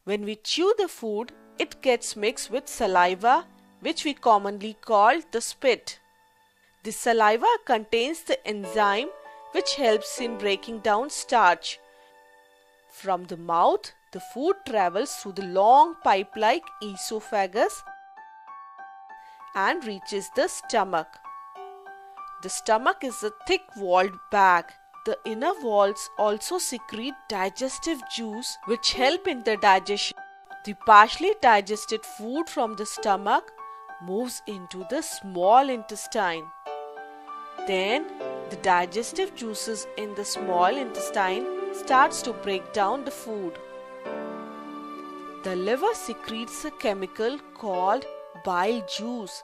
When we chew the food, it gets mixed with saliva, which we commonly call the spit. The saliva contains the enzyme which helps in breaking down starch. From the mouth, the food travels through the long pipe-like esophagus and reaches the stomach. The stomach is a thick-walled bag. The inner walls also secrete digestive juice which help in the digestion. The partially digested food from the stomach moves into the small intestine. Then the digestive juices in the small intestine starts to break down the food. The liver secretes a chemical called bile juice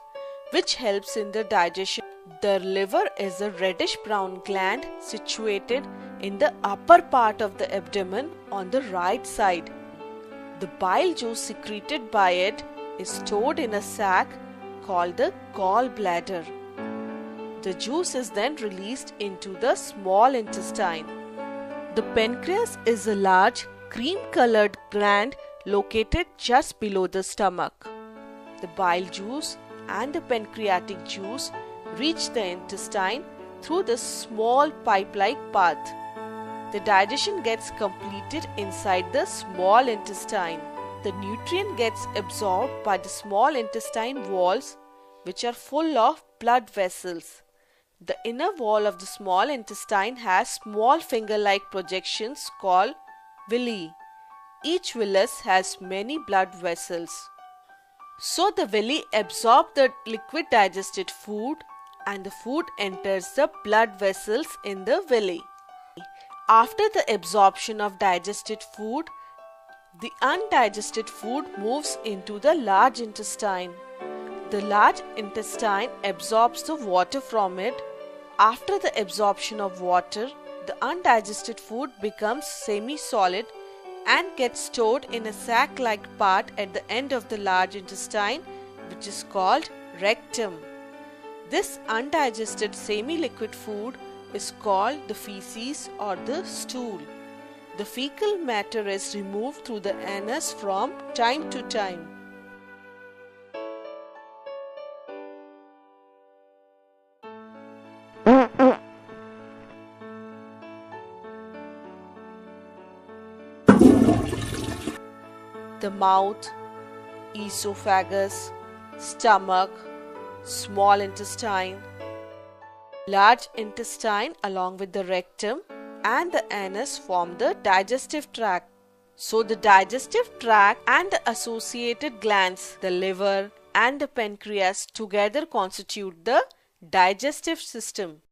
which helps in the digestion. The liver is a reddish-brown gland situated in the upper part of the abdomen on the right side. The bile juice secreted by it is stored in a sac called the gallbladder. The juice is then released into the small intestine. The pancreas is a large cream-colored gland located just below the stomach. The bile juice and the pancreatic juice reach the intestine through the small pipe-like path. The digestion gets completed inside the small intestine. The nutrient gets absorbed by the small intestine walls, which are full of blood vessels. The inner wall of the small intestine has small finger-like projections called villi. Each villus has many blood vessels. So the villi absorb the liquid digested food and the food enters the blood vessels in the villi. After the absorption of digested food, the undigested food moves into the large intestine. The large intestine absorbs the water from it. After the absorption of water, the undigested food becomes semi-solid and gets stored in a sac-like part at the end of the large intestine, which is called rectum. This undigested semi-liquid food is called the feces or the stool. The fecal matter is removed through the anus from time to time. The mouth, esophagus, stomach, small intestine, large intestine along with the rectum and the anus form the digestive tract. So the digestive tract and the associated glands, the liver and the pancreas together constitute the digestive system.